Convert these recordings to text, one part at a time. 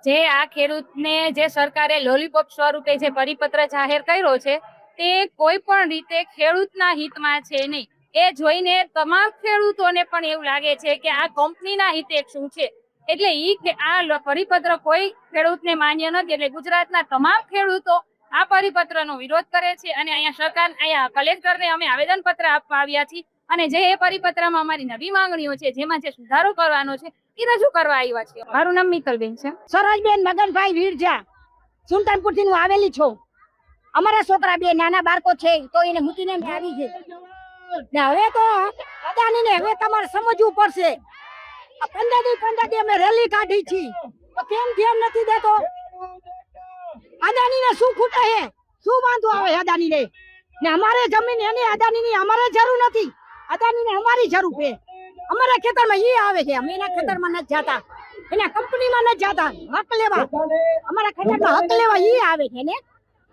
જે આ ખેડૂતને જે સરકારે લોલીપોપ સ્વરૂપે જે પરિપત્ર જાહેર કર્યો છે તે કોઈ પણ રીતે ખેડૂતના હિતમાં છે નહીં. એ જોઈને તમામ ખેડૂતોને પણ એવું લાગે છે કે આ કંપનીના હિતે શું છે, એટલે આ પરિપત્ર કોઈ ખેડૂતને માન્ય નથી. એટલે ગુજરાતના તમામ ખેડૂતો આ પરિપત્રનો વિરોધ કરે છે અને અહીંયા કલેક્ટરને અમે આવેદનપત્ર આપવા આવ્યા છીએ અને જે એ પરિપત્રમાં અમારી નવી માંગણીઓ છે, જેમાં જે સુધારો કરવાનો છે એ રજૂ કરવા આવ્યા છીએ. મારું નામ મિત્તલબેન છે. સરજબેન મગનભાઈ વીરજા, સુલતાનપુર થી હું આવેલી છું. અમારા છોકરા બે નાના બાળકો છે તો એને મૂકીને આવી છે. હવે તો અદાની ને હવે તમારે સમજવું પડશે. 15 દી અમે રેલી કાઢી છે તો કેમ ધ્યાન નથી દેતો? અદાની ને શું ખૂટે છે? શું વાંધો આવે અદાની ને અમારે જમીન એની અદાની ની અમારે જરૂર નથી. અદાની ને અમારી જરૂર છે. અમારા ખેતરમાં ઈ આવે છે, અમે એના ખેતરમાં નથી જાતા, એના કંપનીમાં નથી જાતા હક લેવા. અમારા ખેતરમાં હક લેવા ઈ આવે છે ને,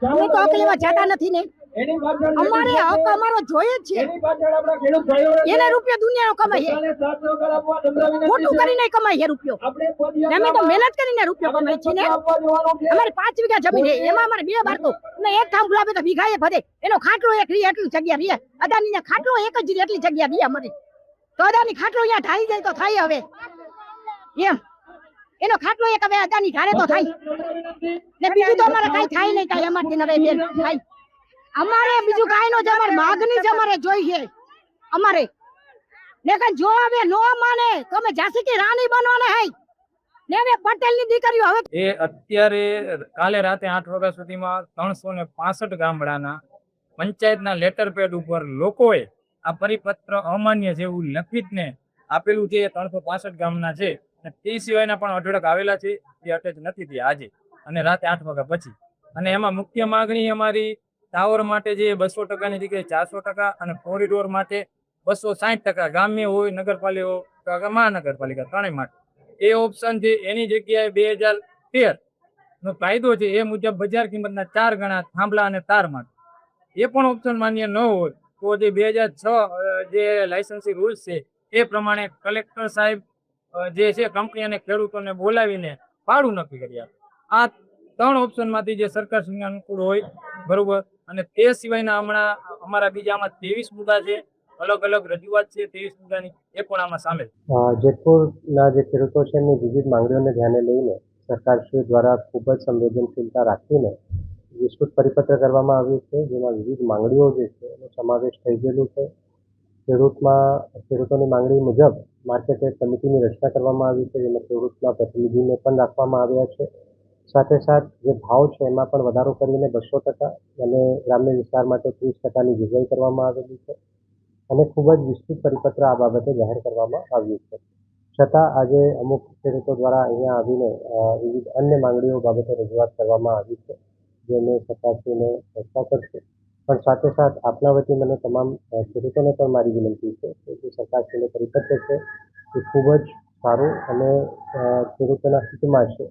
અમે તો હક લેવા જાતા નથી ને. અમારે હક અમારો જોઈએ જ છે. એને રૂપિયો દુનિયાનો કમાય છે, ખોટું કરીને કમાય છે રૂપિયો. અમે તો મહેનત કરીને રૂપિયો કમાય છે ને. અમારે 5 વીઘા જમીન છે, એમાં અમારે 2 બાળકો ને એક થાંભલો આપે તો વીઘાએ ભરે. એનો ખાટલો એક રી એટલી જગ્યા રે. અદાની ને ખાટલો એક જ રી એટલી જગ્યા રે અમારે. તો અદાની ખાટલો અહીંયા ઢાળી જાય તો થાય હવે એમ. એનો ખાટલો એક હવે અદાની ઢાળે તો થાય ને, બીજું તો અમારે કઈ થાય નહીં. કઈ અમારથી હવે બેન થાય અમારે બીજું કઈ નો જ અમારે માગણી જ અમારે જોઈએ. અમારે ને કઈ જો હવે નો માને તો અમે ઝાંસી કી રાણી બનવાના હે ને. હવે પટેલ ની દીકરીઓ હવે એ અત્યારે કાલે રાતે 8 વાગ્યા સુધીમાં 365 ગામડાના પંચાયતના લેટર પેડ ઉપર લોકોએ આ પરિપત્ર અમાન્ય છે એવું લખીને આપેલું છે. 365 ગામના છે અને તે સિવાયના પણ અઢળક આવેલા છે, જે અટેચ નથી થયા આજે અને રાતે 8 વાગ્યા પછી. અને એમાં મુખ્ય માગણી અમારી ટાવર માટે જે 200% ની જગ્યાએ 400% અને કોરિડોર માટે 260%, ગામ્ય હોય, નગરપાલિકા હોય, મહાનગરપાલિકા ત્રણેય માટે એ ઓપ્શન છે. એની જગ્યાએ 2013 નો કાયદો છે એ મુજબ બજાર કિંમતના 4 ગણા થાંભલા અને તાર માટે એ પણ ઓપ્શન માન્ય ન હોય તો જે 2006 જે લાયસન્સી રૂલ્સ છે એ પ્રમાણે કલેક્ટર સાહેબ જે છે કંપની અને ખેડૂતોને બોલાવીને ભાડું નક્કી કર્યા. આ 3 ઓપ્શનમાંથી જે સરકારશ્રીને અનુકૂળ હોય બરોબર. અને તે સિવાયના હમણાં અમારા બીજામાં 23 મુદ્દા છે, અલગ અલગ રજૂઆત છે 23 મુદ્દાની, એ પણ આમાં સામેલ. જેતપુરના જે ખેડૂતો છે એમની વિવિધ માંગણીઓને ધ્યાને લઈને સરકારશ્રી દ્વારા ખૂબ જ સંવેદનશીલતા રાખીને વિસ્તૃત પરિપત્ર કરવામાં આવ્યું છે, જેમાં વિવિધ માંગણીઓ જે છે એનો સમાવેશ થઈ ગયેલું છે. ખેડૂતોની માંગણી મુજબ માર્કેટ યાર્ડ કમિટીની રચના કરવામાં આવી છે, જેમાં ખેડૂતના પ્રતિનિધિને પણ રાખવામાં આવ્યા છે. સાથે સાથ જે ભાવ છે એમાં પણ વધારો કરીને 200% અને ગ્રામ્ય વિસ્તાર માટે 30%ની જોગવાઈ કરવામાં આવેલી છે અને ખૂબ જ વિસ્તૃત પરિપત્ર આ બાબતે જાહેર કરવામાં આવ્યું છે. છતાં આજે અમુક ખેડૂતો દ્વારા અહીંયા આવીને વિવિધ અન્ય માંગણીઓ બાબતે રજૂઆત કરવામાં આવી છે, જેને સરકારશ્રીને ચર્ચા કરશે. પણ સાથે સાથ આપના વતી મને તમામ ખેડૂતોને પણ મારી વિનંતી છે કે જે સરકારશ્રીનો પરિપત્ર છે એ ખૂબ જ સારું અને ખેડૂતોના હિતમાં છે.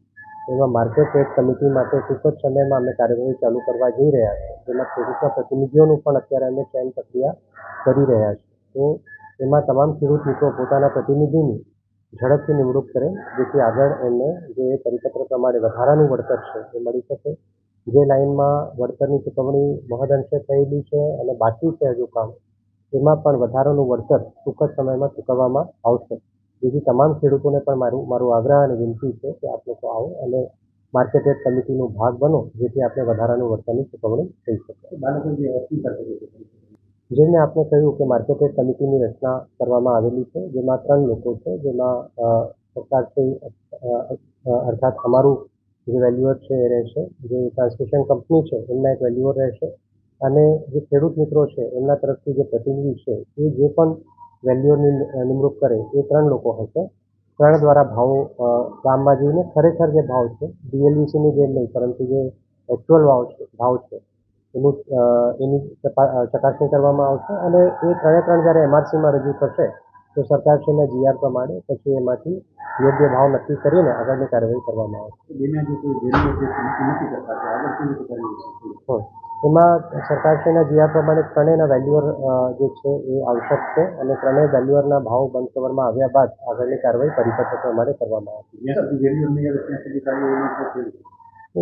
એમાં માર્કેટ યાર્ડ કમિટી માટે ટૂંક જ સમયમાં અમે કાર્યવાહી ચાલુ કરવા જઈ રહ્યા છીએ, જેમાં ખેડૂતના પ્રતિનિધિઓનું પણ અત્યારે અમે ચયન પ્રક્રિયા કરી રહ્યા છીએ. તો એમાં તમામ ખેડૂત મિત્રો પોતાના પ્રતિનિધિની ઝડપથી નિમણૂક કરે, જેથી આગળ એમને જે પરિપત્ર પ્રમાણે વધારાનું વળતર છે એ મળી શકે. જે લાઇનમાં વળતરની ચૂકવણી મહદઅંશે થયેલી છે અને બાકી છે હજુ કામ, એમાં પણ વધારાનું વળતર ટૂંક જ સમયમાં ચૂકવવામાં આવશે. જેથી તમામ ખેડૂતોને પણ મારું આગ્રહ અને વિનંતી છે કે આપ લોકો આવો અને માર્કેટ યાર્ડ કમિટીનો ભાગ બનો, જેથી આપણે વધારાનું વળતરની ચૂકવણી થઈ શકે. જેમને આપણે કહ્યું કે માર્કેટ યાર્ડ કમિટીની રચના કરવામાં આવેલી છે, જેમાં 3 લોકો છે, જેમાં સરકારશ્રી અર્થાત અમારું જે વેલ્યુઅર છે એ રહેશે, જે ટ્રાન્સમિશન કંપની છે એમના એક વેલ્યુઅર રહેશે અને જે ખેડૂત મિત્રો છે એમના તરફથી જે પ્રતિનિધિ છે એ જે પણ વેલ્યુઅરની નિમણૂક કરે એ 3 લોકો હશે. 3 દ્વારા ભાવો ગામમાં જઈને ખરેખર જે ભાવ છે ડીએલવીસીની જેમ નહીં, પરંતુ જે એકચ્યુઅલ ભાવ છે એની ચકાસણી કરવામાં આવશે અને એ 3 જ્યારે એમઆરસીમાં રજૂ થશે તો સરકારશ્રીના જીઆર પ્રમાણે પછી એમાંથી યોગ્ય ભાવ નક્કી કરીને આગળની કાર્યવાહી કરવામાં આવશે. એમાં સરકારશ્રીના જીઆર પ્રમાણે ત્રણેયના વેલ્યુઅર જે છે એ આવશ્યક છે અને ત્રણેય વેલ્યુઅરના ભાવ બંધ કવરમાં આવ્યા બાદ આગળની કાર્યવાહી પરિપત્ર પ્રમાણે કરવામાં આવશે.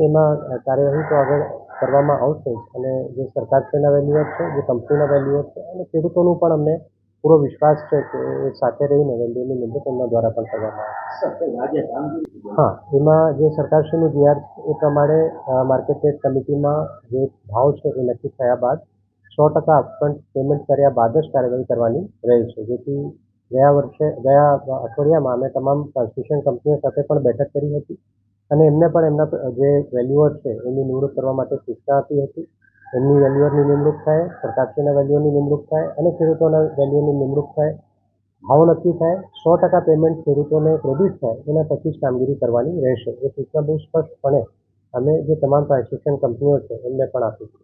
એમાં કાર્યવાહી તો આગળ કરવામાં આવશે જ અને જે સરકારશ્રીના વેલ્યુઅર છે, જે કંપનીના વેલ્યુઅર છે અને ખેડૂતોનું પણ અમને પૂરો વિશ્વાસ છે કે એ સાથે રહીને વેલ્યુની નિમણૂક એમના દ્વારા પણ કરવામાં આવશે. હા, એમાં જે સરકારશ્રીનું જીઆર છે એ પ્રમાણે માર્કેટ રેટ કમિટીમાં જે ભાવ છે એ નક્કી થયા બાદ 100% અપફ્રન્ટ પેમેન્ટ કર્યા બાદ જ કાર્યવાહી કરવાની રહેશે. જેથી ગયા અઠવાડિયામાં અમે તમામ ટ્રાન્સમિશન કંપનીઓ સાથે પણ બેઠક કરી હતી અને એમને પણ એમના જે વેલ્યુઅર છે એની નિમણૂક કરવા માટે સૂચના આપી હતી. એમની વેલ્યુઅરની નિમણૂક થાય, સરકારશ્રીના વેલ્યુઅરની નિમણૂક થાય અને ખેડૂતોના વેલ્યુઅરની નિમણૂક થાય. ભાવ નક્કી થાય, 100% પેમેન્ટ ખેડૂતોને ક્રેડિટ થાય એના પછી જ કામગીરી કરવાની રહેશે. એ સૂચના બહુ સ્પષ્ટપણે અમે જે તમામ ટ્રાન્સમિશન કંપનીઓ છે એમને પણ આપી છે.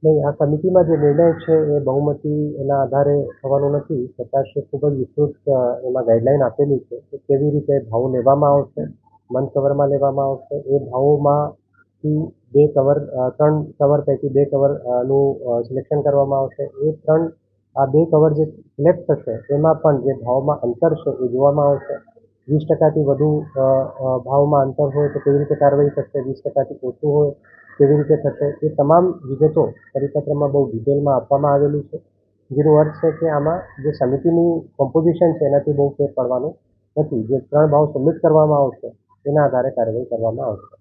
નહીં, આ કમિટીમાં જે નિર્ણય છે એ બહુમતી એના આધારે થવાનું નથી. સરકારશ્રીએ ખૂબ જ વિસ્તૃત એમાં ગાઈડલાઈન આપેલી છે કે કેવી રીતે ભાવ લેવામાં આવશે, મંથ કવરમાં લેવામાં આવશે. એ ભાવોમાંથી 3 કવર પૈકી 2 કવરનું સિલેક્શન કરવામાં આવશે. આ 2 કવર જે સિલેક્ટ થશે એમાં પણ જે ભાવમાં અંતર છે એ જોવામાં આવશે. 20%થી વધુ ભાવમાં અંતર હોય તો કેવી રીતે કાર્યવાહી થશે, 20%થી ઓછું હોય કેવી રીતે થશે, એ તમામ વિગતો પરિપત્રમાં બહુ ડિટેલમાં આપવામાં આવેલી છે. જેનો અર્થ છે કે આમાં જે સમિતિની કોમ્પોઝિશન છે એનાથી બહુ ફેર પડવાનું નથી. જે 3 ભાવ સબમિટ કરવામાં આવશે એના આધારે કાર્યવાહી કરવામાં આવશે.